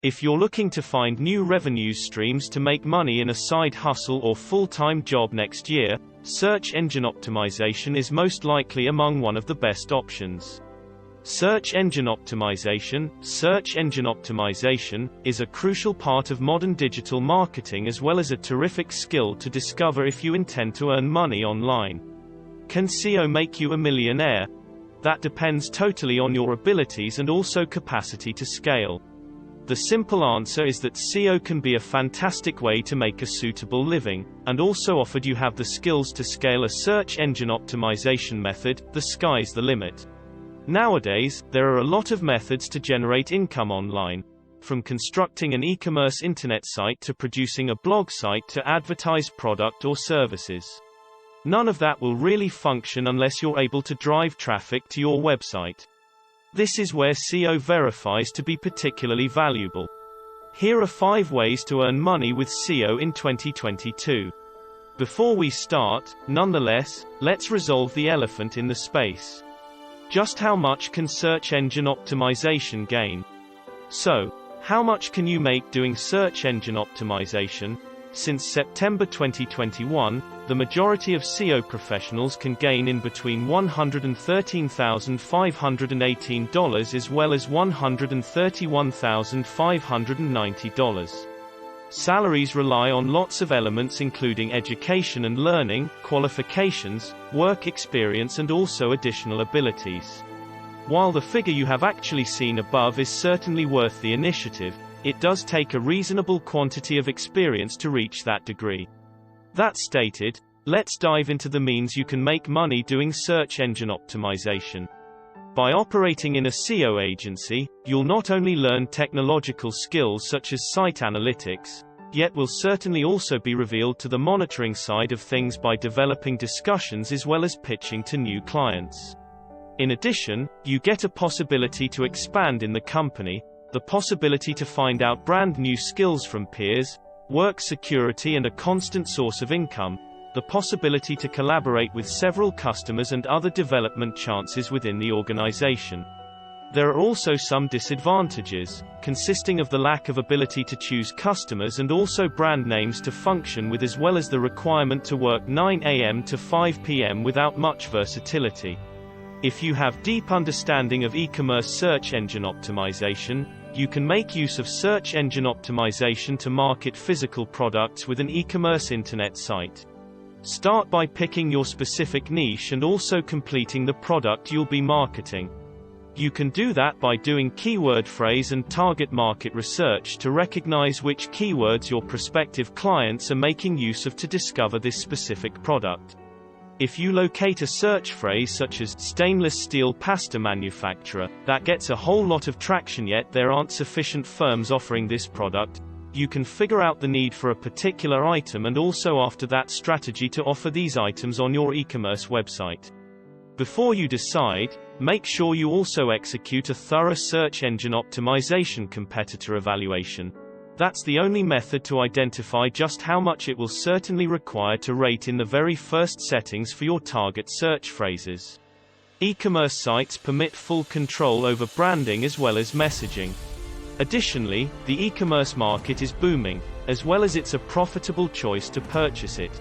If you're looking to find new revenue streams to make money in a side hustle or full-time job next year, search engine optimization is most likely among one of the best options. Search engine optimization is a crucial part of modern digital marketing as well as a terrific skill to discover if you intend to earn money online. Can SEO make you a millionaire? That depends totally on your abilities and also capacity to scale. The simple answer is that SEO can be a fantastic way to make a suitable living, and also offered you have the skills to scale a search engine optimization method, the sky's the limit. Nowadays, there are a lot of methods to generate income online. From constructing an e-commerce internet site to producing a blog site to advertise product or services. None of that will really function unless you're able to drive traffic to your website. This is where SEO verifies to be particularly valuable. Here are 5 ways to earn money with SEO in 2022. Before we start, nonetheless, let's resolve the elephant in the space. Just how much can search engine optimization gain? So, how much can you make doing search engine optimization? Since September 2021, the majority of SEO professionals can gain in between $113,518 as well as $131,590. Salaries rely on lots of elements including education and learning, qualifications, work experience and also additional abilities. While the figure you have actually seen above is certainly worth the initiative, it does take a reasonable quantity of experience to reach that degree. That stated, let's dive into the means you can make money doing search engine optimization. By operating in a SEO agency, you'll not only learn technological skills such as site analytics, yet will certainly also be revealed to the monitoring side of things by developing discussions as well as pitching to new clients. In addition, you get a possibility to expand in the company, the possibility to find out brand new skills from peers, work security and a constant source of income, the possibility to collaborate with several customers and other development chances within the organization. There are also some disadvantages, consisting of the lack of ability to choose customers and also brand names to function with as well as the requirement to work 9 a.m. to 5 p.m. without much versatility. If you have deep understanding of e-commerce search engine optimization, you can make use of search engine optimization to market physical products with an e-commerce internet site. Start by picking your specific niche and also completing the product you'll be marketing. You can do that by doing keyword phrase and target market research to recognize which keywords your prospective clients are making use of to discover this specific product. If you locate a search phrase such as stainless steel pasta manufacturer, that gets a whole lot of traction yet there aren't sufficient firms offering this product, you can figure out the need for a particular item and also after that strategy to offer these items on your e-commerce website. Before you decide, make sure you also execute a thorough search engine optimization competitor evaluation. That's the only method to identify just how much it will certainly require to rate in the very first settings for your target search phrases. E-commerce sites permit full control over branding as well as messaging. Additionally, the e-commerce market is booming, as well as it's a profitable choice to purchase it.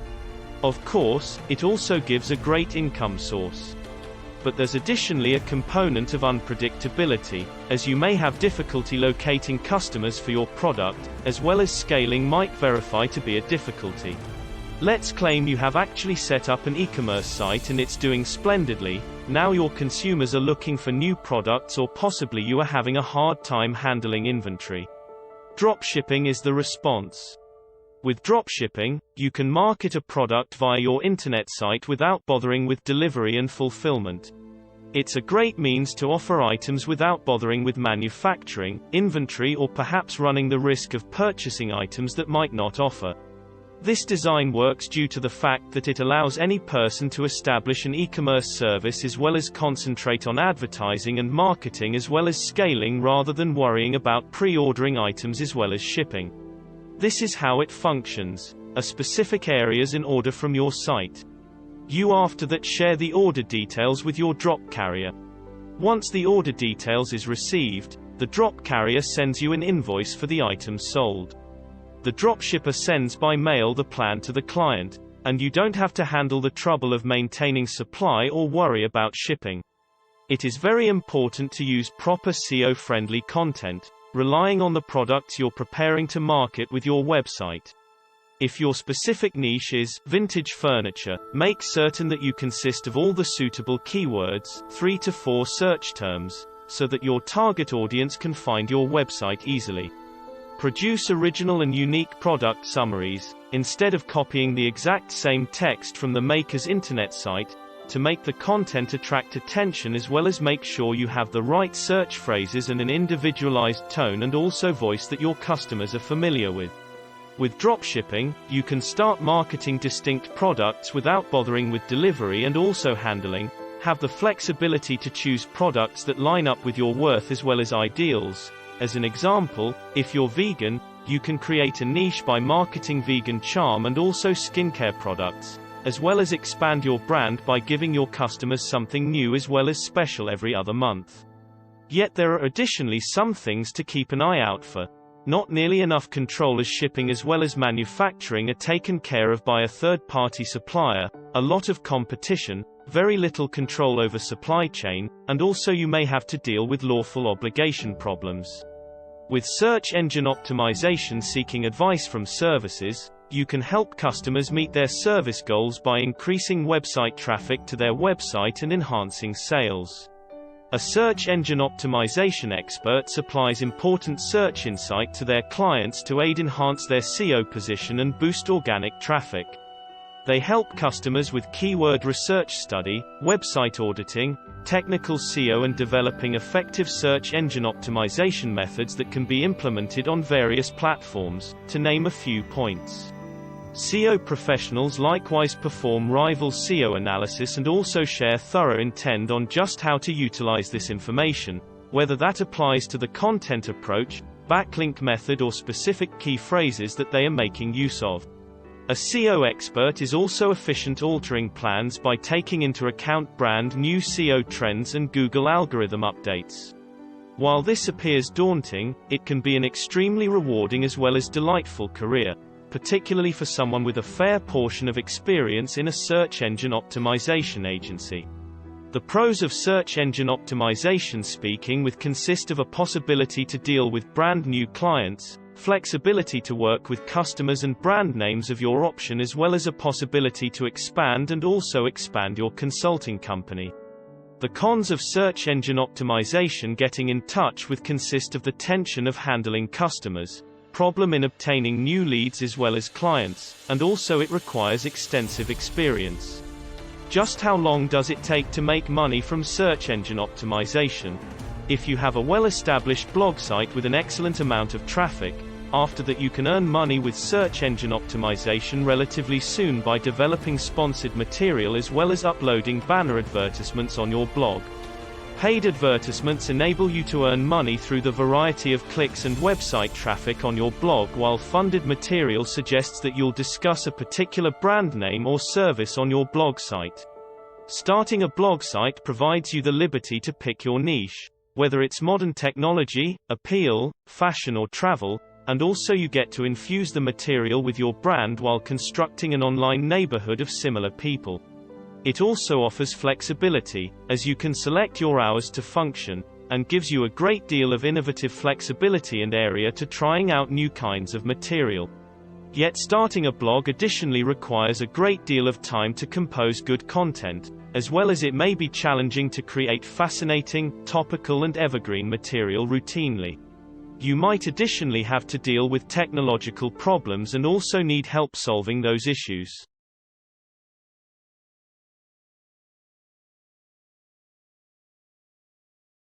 Of course, it also gives a great income source. But there's additionally a component of unpredictability, as you may have difficulty locating customers for your product, as well as scaling might verify to be a difficulty. Let's claim you have actually set up an e-commerce site and it's doing splendidly. Now your consumers are looking for new products or possibly you are having a hard time handling inventory. Dropshipping is the response. With dropshipping, you can market a product via your internet site without bothering with delivery and fulfillment. It's a great means to offer items without bothering with manufacturing, inventory or perhaps running the risk of purchasing items that might not offer. This design works due to the fact that it allows any person to establish an e-commerce service as well as concentrate on advertising and marketing as well as scaling rather than worrying about pre-ordering items as well as shipping. This is how it functions. A specific areas in order from your site. You after that share the order details with your drop carrier. Once the order details is received, The drop carrier sends you an invoice for the items sold. The dropshipper sends by mail the plan to the client, and you don't have to handle the trouble of maintaining supply or worry about shipping. It is very important to use proper SEO-friendly content, relying on the products you're preparing to market with your website. If your specific niche is vintage furniture, make certain that you consist of all the suitable keywords, 3 to 4 search terms, so that your target audience can find your website easily. Produce original and unique product summaries, instead of copying the exact same text from the maker's internet site, to make the content attract attention as well as make sure you have the right search phrases and an individualized tone and also voice that your customers are familiar with. With dropshipping, you can start marketing distinct products without bothering with delivery and also have the flexibility to choose products that line up with your worth as well as ideals. As an example, if you're vegan, you can create a niche by marketing vegan charm and also skincare products, as well as expand your brand by giving your customers something new as well as special every other month. Yet there are additionally some things to keep an eye out for. Not nearly enough control as shipping as well as manufacturing are taken care of by a third-party supplier, a lot of competition, very little control over supply chain, and also you may have to deal with lawful obligation problems. With search engine optimization seeking advice from services, you can help customers meet their service goals by increasing website traffic to their website and enhancing sales. A search engine optimization expert supplies important search insight to their clients to aid enhance their SEO position and boost organic traffic. They help customers with keyword research study, website auditing, technical SEO and developing effective search engine optimization methods that can be implemented on various platforms, to name a few points. SEO professionals likewise perform rival SEO analysis and also share thorough intent on just how to utilize this information, whether that applies to the content approach, backlink method or specific key phrases that they are making use of. A SEO expert is also efficient altering plans by taking into account brand new SEO trends and Google algorithm updates. While this appears daunting, it can be an extremely rewarding as well as delightful career, particularly for someone with a fair portion of experience in a search engine optimization agency. The pros of search engine optimization speaking with consist of a possibility to deal with brand new clients, flexibility to work with customers and brand names of your option as well as a possibility to expand and also expand your consulting company. The cons of search engine optimization getting in touch with consist of the tension of handling customers, problem in obtaining new leads as well as clients, and also it requires extensive experience. Just how long does it take to make money from search engine optimization? If you have a well-established blog site with an excellent amount of traffic, after that you can earn money with search engine optimization relatively soon by developing sponsored material as well as uploading banner advertisements on your blog. Paid advertisements enable you to earn money through the variety of clicks and website traffic on your blog, while funded material suggests that you'll discuss a particular brand name or service on your blog site. Starting a blog site provides you the liberty to pick your niche, whether it's modern technology, appeal, fashion or travel, and also you get to infuse the material with your brand while constructing an online neighborhood of similar people. It also offers flexibility, as you can select your hours to function, and gives you a great deal of innovative flexibility and area to trying out new kinds of material. Yet starting a blog additionally requires a great deal of time to compose good content, as well as it may be challenging to create fascinating, topical and evergreen material routinely. You might additionally have to deal with technological problems and also need help solving those issues.